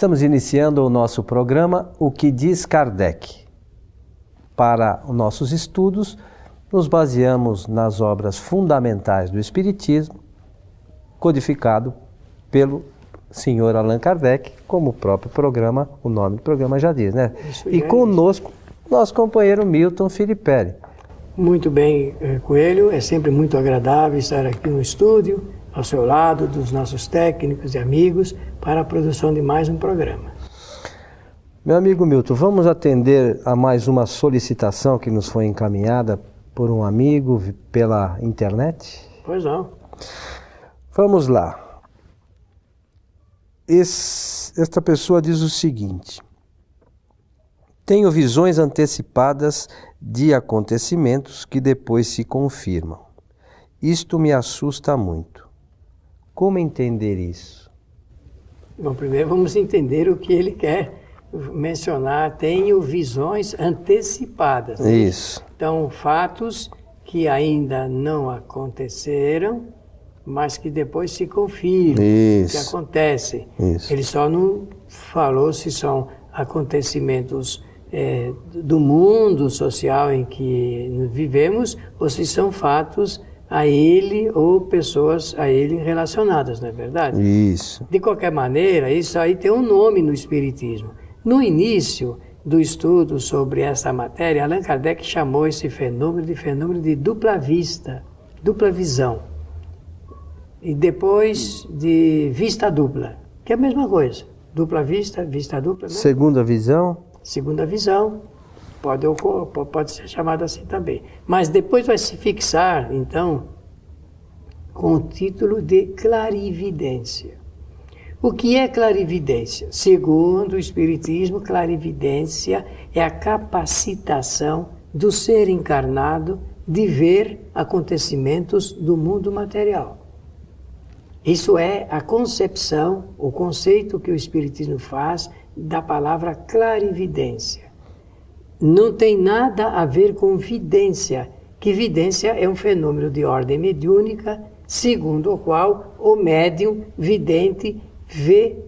Estamos iniciando o nosso programa O que diz Kardec. Para os nossos estudos, nos baseamos nas obras fundamentais do Espiritismo, codificado pelo senhor Allan Kardec, como o próprio programa, o nome do programa já diz, né? E conosco, nosso companheiro Milton Filipelli. Muito bem, Coelho, é sempre muito agradável estar aqui no estúdio, ao seu lado, dos nossos técnicos e amigos, para a produção de mais um programa. Meu amigo Milton, vamos atender a mais uma solicitação que nos foi encaminhada por um amigo pela internet? Pois não. Vamos lá. Esta pessoa diz o seguinte: tenho visões antecipadas de acontecimentos que depois se confirmam. Isto me assusta muito. Como entender isso? Bom, primeiro vamos entender o que ele quer mencionar. Tenho visões antecipadas. Isso. Então, fatos que ainda não aconteceram, mas que depois se confirmam, que acontecem. Isso. Ele só não falou se são acontecimentos do mundo social em que vivemos ou se são fatos a ele ou pessoas a ele relacionadas, não é verdade? Isso. De qualquer maneira, isso aí tem um nome no Espiritismo. No início do estudo sobre essa matéria, Allan Kardec chamou esse fenômeno de dupla vista, dupla visão. E depois de vista dupla, que é a mesma coisa. Dupla vista, vista dupla. Né? Segunda visão? Segunda visão, pode ser chamada assim também. Mas depois vai se fixar, então, com o título de clarividência. O que é clarividência? Segundo o Espiritismo, clarividência é a capacitação do ser encarnado de ver acontecimentos do mundo material. Isso é a concepção, o conceito que o Espiritismo faz da palavra clarividência. Não tem nada a ver com vidência, que vidência é um fenômeno de ordem mediúnica, segundo o qual o médium vidente vê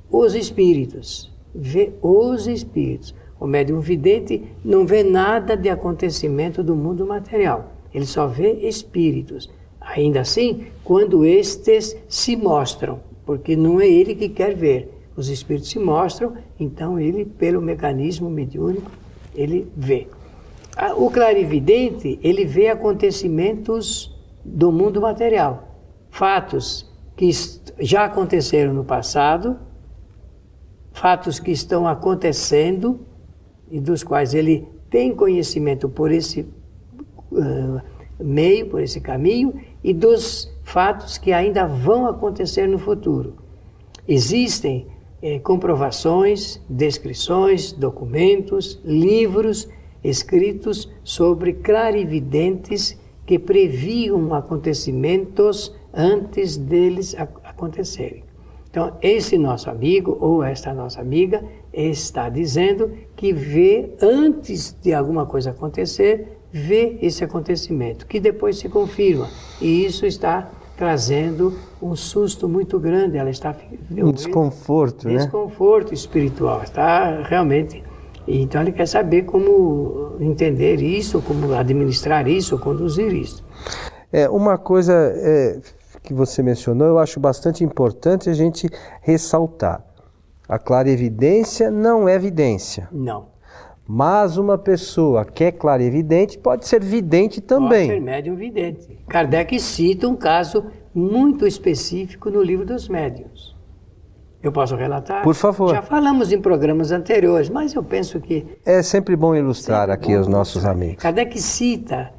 os espíritos. Vê os espíritos. O médium vidente não vê nada de acontecimento do mundo material. Ele só vê espíritos. Ainda assim, quando estes se mostram, porque não é ele que quer ver, os espíritos se mostram, então ele, pelo mecanismo mediúnico, ele vê. O clarividente, ele vê acontecimentos do mundo material, fatos que já aconteceram no passado, fatos que estão acontecendo e dos quais ele tem conhecimento por esse meio, por esse caminho, e dos fatos que ainda vão acontecer no futuro. Existem comprovações, descrições, documentos, livros escritos sobre clarividentes que previam acontecimentos antes deles acontecerem. Então, esse nosso amigo ou esta nossa amiga está dizendo que vê, antes de alguma coisa acontecer, vê esse acontecimento, que depois se confirma. E isso está trazendo um susto muito grande. Ela está um desconforto, né? Desconforto espiritual. Está realmente. Então ele quer saber como entender isso, como administrar isso, conduzir isso. Uma coisa que você mencionou, eu acho bastante importante a gente ressaltar. A clarividência não é vidência. Não. Mas uma pessoa que é clarividente pode ser vidente também. Pode ser médium vidente. Kardec cita um caso muito específico no Livro dos Médiuns. Eu posso relatar? Por favor. Já falamos em programas anteriores, mas eu penso que... É sempre bom ilustrar aqui os nossos amigos. Kardec cita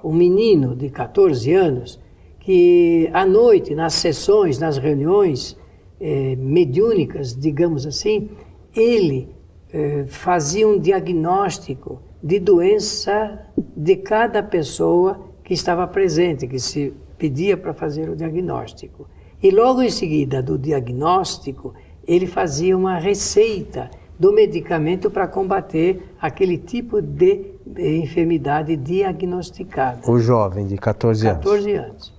um menino de 14 anos que, à noite, nas sessões, nas reuniões mediúnicas, digamos assim, ele fazia um diagnóstico de doença de cada pessoa que estava presente, que se pedia para fazer o diagnóstico. E logo em seguida do diagnóstico, ele fazia uma receita do medicamento para combater aquele tipo de enfermidade diagnosticada. O jovem de 14 anos. 14 anos.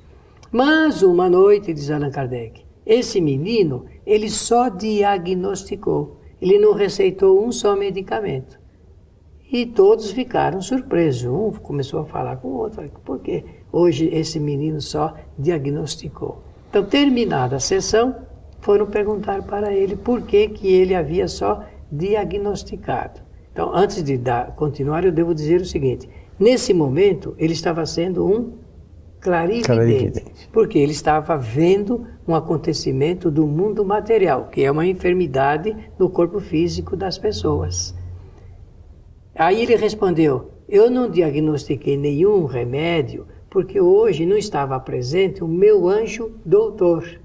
Mas uma noite, diz Allan Kardec, esse menino, ele só diagnosticou. Ele não receitou um só medicamento. E todos ficaram surpresos. Um começou a falar com o outro. Por que hoje esse menino só diagnosticou? Então, terminada a sessão, foram perguntar para ele por que ele havia só diagnosticado. Então, antes de continuar, eu devo dizer o seguinte. Nesse momento, ele estava sendo um clarividente. Porque ele estava vendo um acontecimento do mundo material, que é uma enfermidade no corpo físico das pessoas. Aí ele respondeu, eu não diagnostiquei nenhum remédio, porque hoje não estava presente o meu anjo doutor,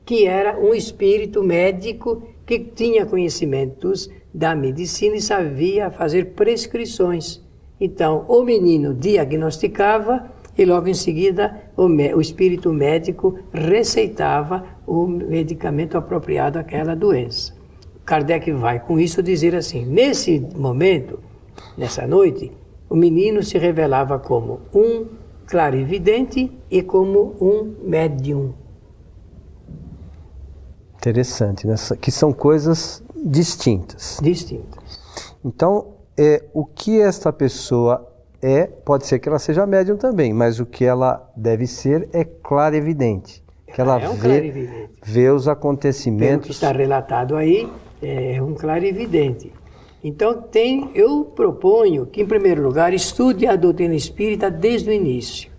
que era um espírito médico que tinha conhecimentos da medicina e sabia fazer prescrições. Então, o menino diagnosticava e logo em seguida o espírito médico receitava o medicamento apropriado àquela doença. Kardec vai com isso dizer assim, nesse momento, nessa noite, o menino se revelava como um clarividente e como um médium. Interessante, né? Que são coisas distintas. Distintas. Então, o que esta pessoa pode ser que ela seja médium também, mas o que ela deve ser é clarividente. Que ela vê os acontecimentos. Pelo que está relatado aí, é um clarividente. Então, eu proponho que, em primeiro lugar, estude a doutrina espírita desde o início.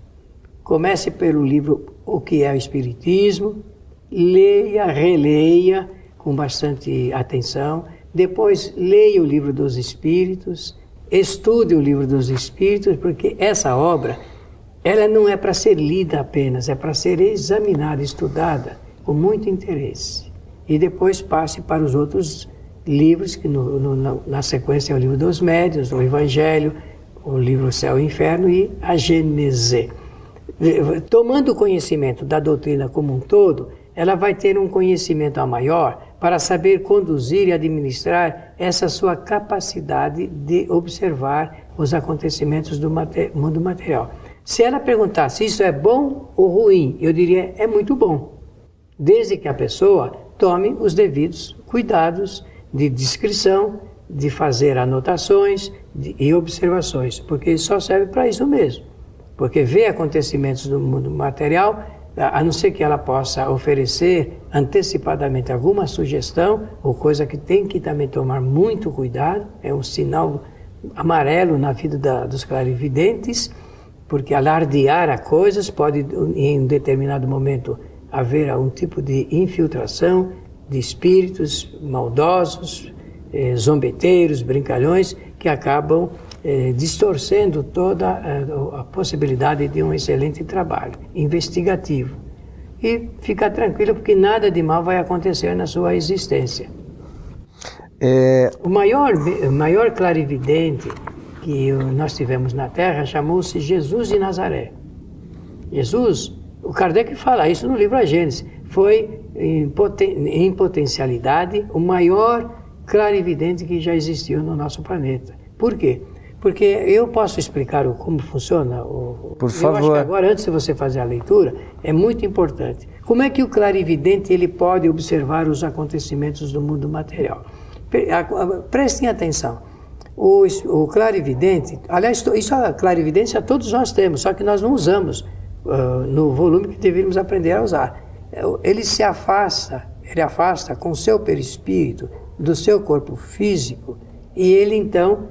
Comece pelo livro O que é o Espiritismo, leia, releia com bastante atenção, depois leia o livro dos Espíritos, estude o livro dos Espíritos, porque essa obra, ela não é para ser lida apenas, é para ser examinada, estudada com muito interesse. E depois passe para os outros livros, que na sequência é o livro dos Médiuns, o Evangelho, o livro Céu e Inferno e a Gênese. Tomando conhecimento da doutrina como um todo, ela vai ter um conhecimento a maior para saber conduzir e administrar essa sua capacidade de observar os acontecimentos do mundo material. Se ela perguntasse se isso é bom ou ruim, eu diria é muito bom, desde que a pessoa tome os devidos cuidados de descrição, de fazer anotações e observações, porque só serve para isso mesmo. Porque ver acontecimentos do mundo material, a não ser que ela possa oferecer antecipadamente alguma sugestão, ou coisa que tem que também tomar muito cuidado, é um sinal amarelo na vida dos clarividentes, porque alardear a coisas pode, em um determinado momento, haver algum tipo de infiltração de espíritos maldosos, zombeteiros, brincalhões, que acabam distorcendo toda a possibilidade de um excelente trabalho investigativo. E fica tranquilo, porque nada de mal vai acontecer na sua existência. O maior clarividente que nós tivemos na Terra chamou-se Jesus de Nazaré. Jesus, o Kardec fala isso no livro A Gênese, foi em potencialidade o maior clarividente que já existiu no nosso planeta. Por quê? Porque eu posso explicar como funciona. Por favor. Eu acho que agora, antes de você fazer a leitura, é muito importante. Como é que o clarividente ele pode observar os acontecimentos do mundo material? Prestem atenção. O clarividente, aliás, isso a clarividência todos nós temos, só que nós não usamos no volume que deveríamos aprender a usar. Ele afasta com o seu perispírito do seu corpo físico e ele então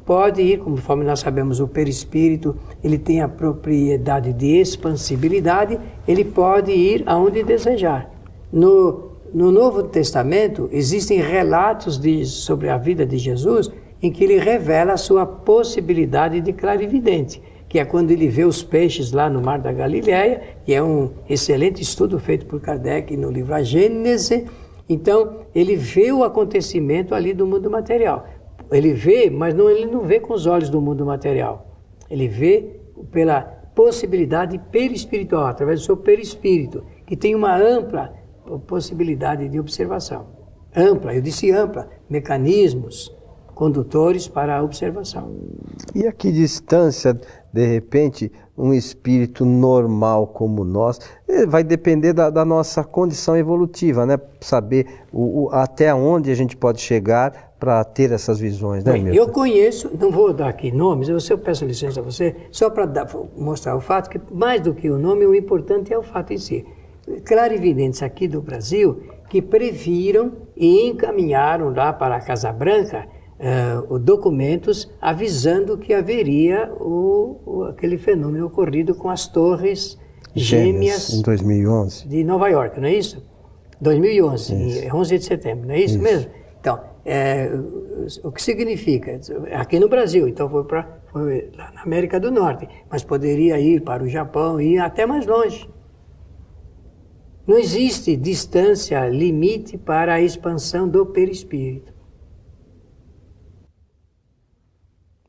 pode ir, conforme nós sabemos, o perispírito, ele tem a propriedade de expansibilidade, ele pode ir aonde desejar. No Novo Testamento, existem relatos sobre a vida de Jesus em que ele revela a sua possibilidade de clarividente, que é quando ele vê os peixes lá no Mar da Galileia, e é um excelente estudo feito por Kardec no livro A Gênese. Então, ele vê o acontecimento ali do mundo material. Ele vê, mas ele não vê com os olhos do mundo material. Ele vê pela possibilidade perispiritual, através do seu perispírito, que tem uma ampla possibilidade de observação. Ampla, eu disse ampla, mecanismos condutores para a observação. E a que distância, de repente, um espírito normal como nós? Vai depender da nossa condição evolutiva, né? Saber até onde a gente pode chegar para ter essas visões, né, Milton? Eu conheço, não vou dar aqui nomes, eu peço licença a você, só para mostrar o fato que, mais do que o nome, o importante é o fato em si. Clarividentes aqui do Brasil que previram e encaminharam lá para a Casa Branca documentos avisando que haveria aquele fenômeno ocorrido com as torres gêmeas em 2011 de Nova York, não é isso? 2011, em 11 de setembro, não é isso mesmo? Então, o que significa? Aqui no Brasil, então foi lá na América do Norte, mas poderia ir para o Japão e ir até mais longe. Não existe distância, limite para a expansão do perispírito.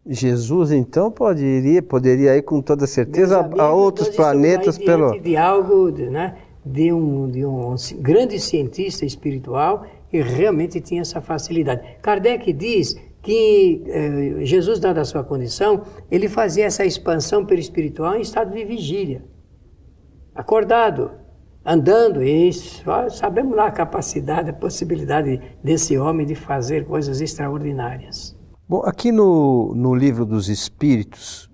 Jesus, então, poderia ir com toda certeza a outros planetas pelo... de algo, né, de um grande cientista espiritual que realmente tinha essa facilidade. Kardec diz que Jesus, dada a sua condição, ele fazia essa expansão perispiritual em estado de vigília, acordado, andando, e sabemos lá a capacidade, a possibilidade desse homem de fazer coisas extraordinárias. Bom, aqui no Livro dos Espíritos,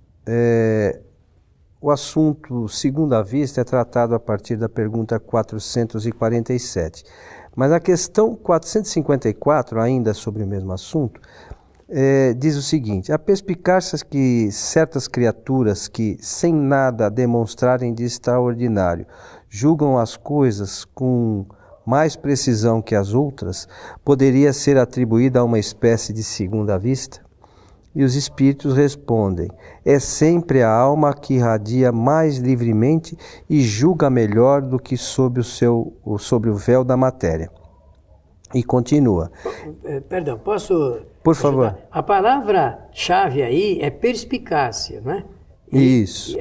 o assunto segunda vista é tratado a partir da pergunta 447. Mas a questão 454, ainda sobre o mesmo assunto, diz o seguinte: a perspicácia que certas criaturas que, sem nada demonstrarem de extraordinário, julgam as coisas com mais precisão que as outras, poderia ser atribuída a uma espécie de segunda vista? E os espíritos respondem: é sempre a alma que irradia mais livremente e julga melhor do que sob o véu da matéria. E continua. Perdão, posso... Por favor. A palavra-chave aí é perspicácia, né? Isso.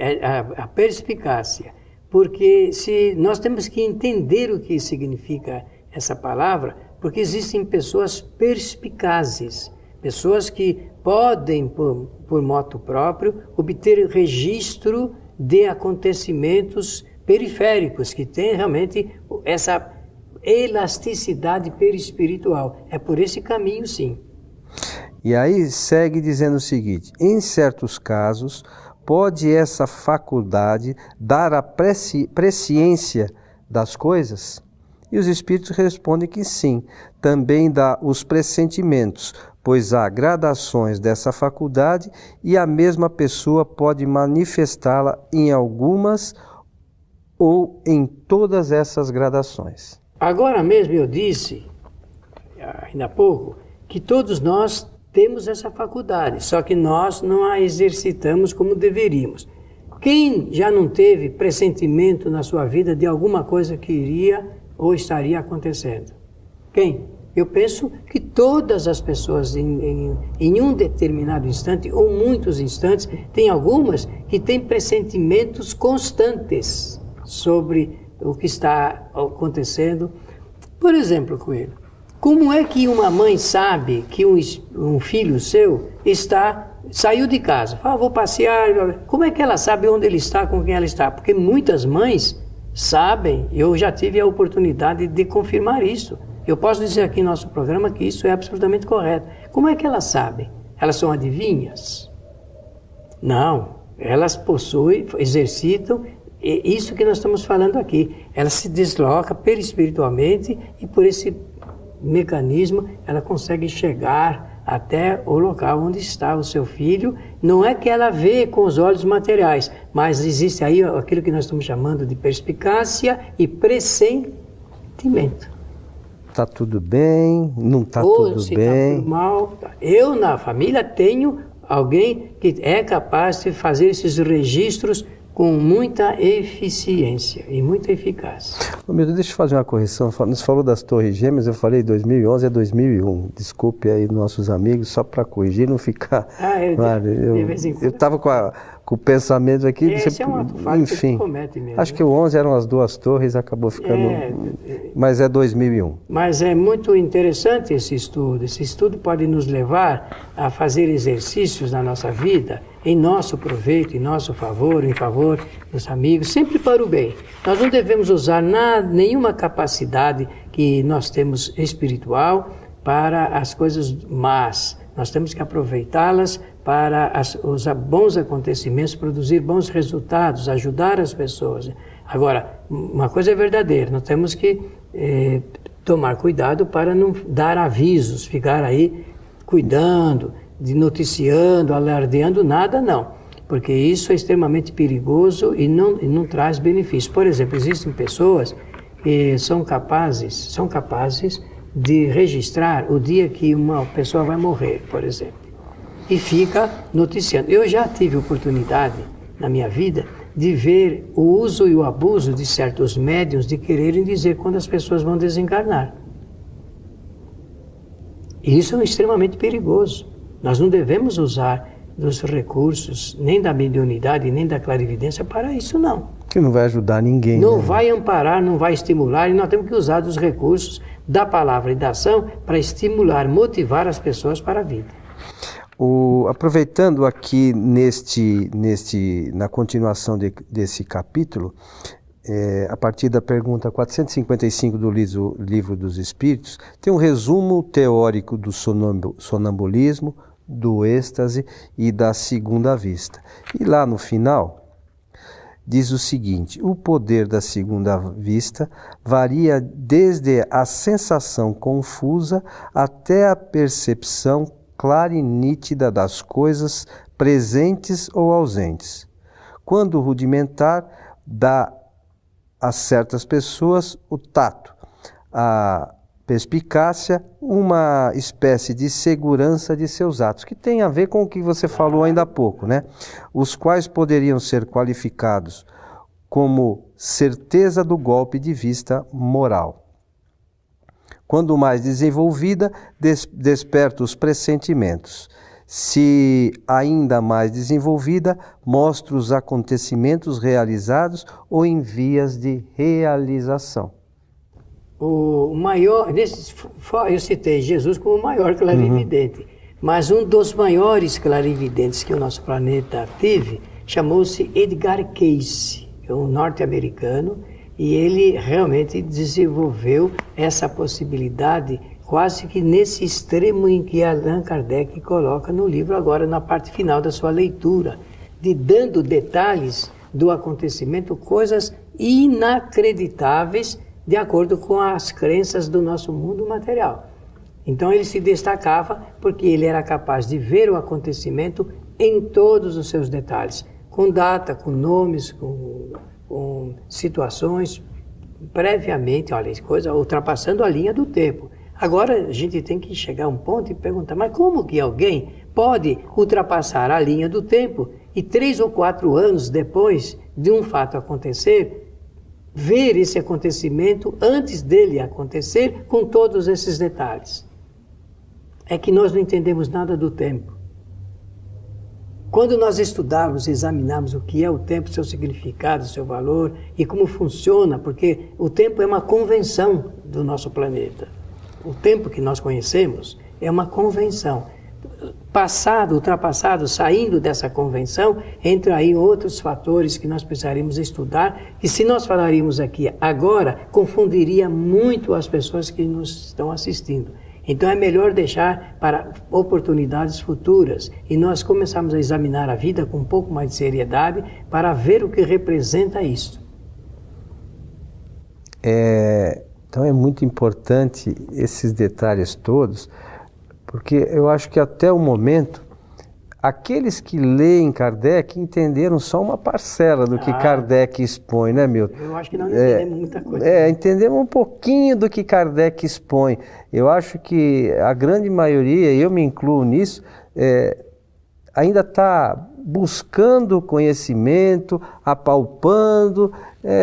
A perspicácia. Porque nós temos que entender o que significa essa palavra, porque existem pessoas perspicazes, pessoas que podem, por moto próprio, obter registro de acontecimentos periféricos, que têm realmente essa elasticidade perispiritual. É por esse caminho, sim. E aí segue dizendo o seguinte: em certos casos, pode essa faculdade dar a presciência das coisas? E os espíritos respondem que sim, também dá os pressentimentos, pois há gradações dessa faculdade e a mesma pessoa pode manifestá-la em algumas ou em todas essas gradações. Agora mesmo eu disse, ainda há pouco, que todos nós temos essa faculdade, só que nós não a exercitamos como deveríamos. Quem já não teve pressentimento na sua vida de alguma coisa que iria ou estaria acontecendo? Quem? Eu penso que todas as pessoas em um determinado instante, ou muitos instantes, tem algumas que têm pressentimentos constantes sobre o que está acontecendo. Por exemplo, Coelho, como é que uma mãe sabe que um filho seu saiu de casa? Fala, vou passear. Como é que ela sabe onde ele está, com quem ela está? Porque muitas mães sabem, eu já tive a oportunidade de confirmar isso. Eu posso dizer aqui no nosso programa que isso é absolutamente correto. Como é que elas sabem? Elas são adivinhas? Não, elas possuem, exercitam isso que nós estamos falando aqui. Ela se desloca perispiritualmente e por esse mecanismo ela consegue chegar até o local onde está o seu filho. Não é que ela vê com os olhos materiais, mas existe aí aquilo que nós estamos chamando de perspicácia e pressentimento. Está tudo bem, não está tudo se bem. Tá tudo mal. Eu na família tenho alguém que é capaz de fazer esses registros com muita eficiência e muita eficácia. Milton, deixa eu fazer uma correção. Você falou das Torres Gêmeas, eu falei 2011, é 2001. Desculpe aí nossos amigos, só para corrigir, não ficar... Eu estava com o pensamento aqui... Esse é um ato falho, enfim, que comete mesmo. Acho que o 11 eram as duas torres, acabou ficando... Mas é 2001. Mas é muito interessante esse estudo. Esse estudo pode nos levar a fazer exercícios na nossa vida, em nosso proveito, em nosso favor, em favor dos amigos, sempre para o bem. Nós não devemos usar nenhuma capacidade que nós temos espiritual para as coisas más. Nós temos que aproveitá-las para os bons acontecimentos, produzir bons resultados, ajudar as pessoas. Agora, uma coisa é verdadeira, nós temos que tomar cuidado para não dar avisos, ficar aí cuidando, noticiando, alardeando, nada não. Porque isso é extremamente perigoso e não traz benefício. Por exemplo, existem pessoas que são capazes de registrar o dia que uma pessoa vai morrer, por exemplo, e fica noticiando. Eu já tive oportunidade na minha vida de ver o uso e o abuso de certos médiuns de quererem dizer quando as pessoas vão desencarnar. E isso é extremamente perigoso. Nós não devemos usar dos recursos, nem da mediunidade, nem da clarividência para isso, não. Que não vai ajudar ninguém. Não vai amparar, não vai estimular, e nós temos que usar dos recursos da palavra e da ação para estimular, motivar as pessoas para a vida. Aproveitando aqui na continuação desse capítulo, a partir da pergunta 455 do Livro dos Espíritos, tem um resumo teórico do sonambulismo, do êxtase e da segunda vista. E lá no final, diz o seguinte: o poder da segunda vista varia desde a sensação confusa até a percepção clara e nítida das coisas presentes ou ausentes. Quando rudimentar, dá a certas pessoas o tato, a perspicácia, uma espécie de segurança de seus atos, que tem a ver com o que você falou ainda há pouco, né? Os quais poderiam ser qualificados como certeza do golpe de vista moral. Quando mais desenvolvida, desperta os pressentimentos. Se ainda mais desenvolvida, mostra os acontecimentos realizados ou em vias de realização. O maior, eu citei Jesus como o maior clarividente, mas um dos maiores clarividentes que o nosso planeta teve chamou-se Edgar Cayce, um norte-americano, e ele realmente desenvolveu essa possibilidade quase que nesse extremo em que Allan Kardec coloca no livro, agora na parte final da sua leitura, de dando detalhes do acontecimento, coisas inacreditáveis de acordo com as crenças do nosso mundo material. Então ele se destacava porque ele era capaz de ver o acontecimento em todos os seus detalhes, com data, com nomes, com situações, previamente, olha, coisa ultrapassando a linha do tempo. Agora a gente tem que chegar a um ponto e perguntar, mas como que alguém pode ultrapassar a linha do tempo e 3 ou 4 anos depois de um fato acontecer, ver esse acontecimento antes dele acontecer com todos esses detalhes? É que nós não entendemos nada do tempo. Quando nós estudarmos, examinarmos o que é o tempo, seu significado, seu valor e como funciona, porque o tempo é uma convenção do nosso planeta. O tempo que nós conhecemos é uma convenção. Passado, ultrapassado, saindo dessa convenção, entra aí outros fatores que nós precisaríamos estudar, e se nós falaríamos aqui agora, confundiria muito as pessoas que nos estão assistindo. Então é melhor deixar para oportunidades futuras e nós começarmos a examinar a vida com um pouco mais de seriedade para ver o que representa isso. Então é muito importante esses detalhes todos, porque eu acho que até o momento, aqueles que leem Kardec entenderam só uma parcela do que Kardec expõe, né, Milton? Eu acho que não entendemos muita coisa. Entendemos um pouquinho do que Kardec expõe. Eu acho que a grande maioria, e eu me incluo nisso, ainda está buscando conhecimento, apalpando,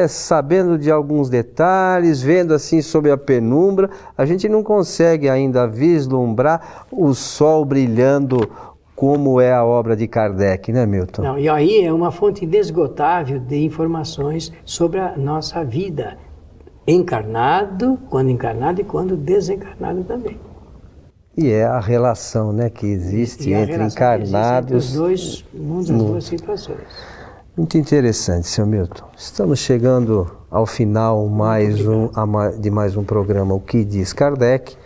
sabendo de alguns detalhes, vendo assim sob a penumbra. A gente não consegue ainda vislumbrar o sol brilhando como é a obra de Kardec, né, Milton? Não, e aí é uma fonte inesgotável de informações sobre a nossa vida, quando encarnado e quando desencarnado também. E é a relação, né, que existe entre encarnados. Entre os dois mundos, as duas situações. Muito interessante, Sr. Milton. Estamos chegando ao final de mais um programa, O que diz Kardec.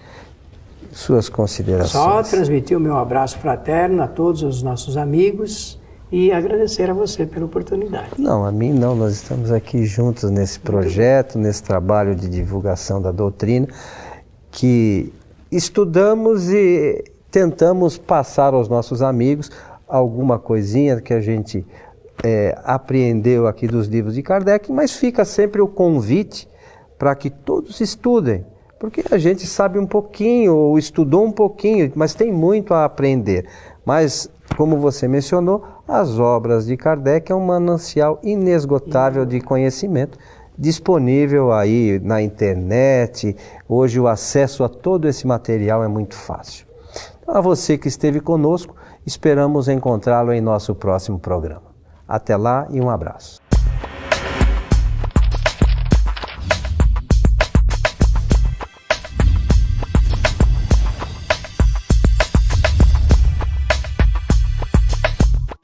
Suas considerações. Só transmitir o meu abraço fraterno a todos os nossos amigos e agradecer a você pela oportunidade. Não, a mim não. Nós estamos aqui juntos nesse projeto, nesse trabalho de divulgação da doutrina, que estudamos e tentamos passar aos nossos amigos alguma coisinha que a gente apreendeu aqui dos livros de Kardec, mas fica sempre o convite para que todos estudem, porque a gente sabe um pouquinho, ou estudou um pouquinho, mas tem muito a aprender. Mas, como você mencionou, as obras de Kardec é um manancial inesgotável de conhecimento, disponível aí na internet. Hoje o acesso a todo esse material é muito fácil. Então, a você que esteve conosco, esperamos encontrá-lo em nosso próximo programa. Até lá e um abraço.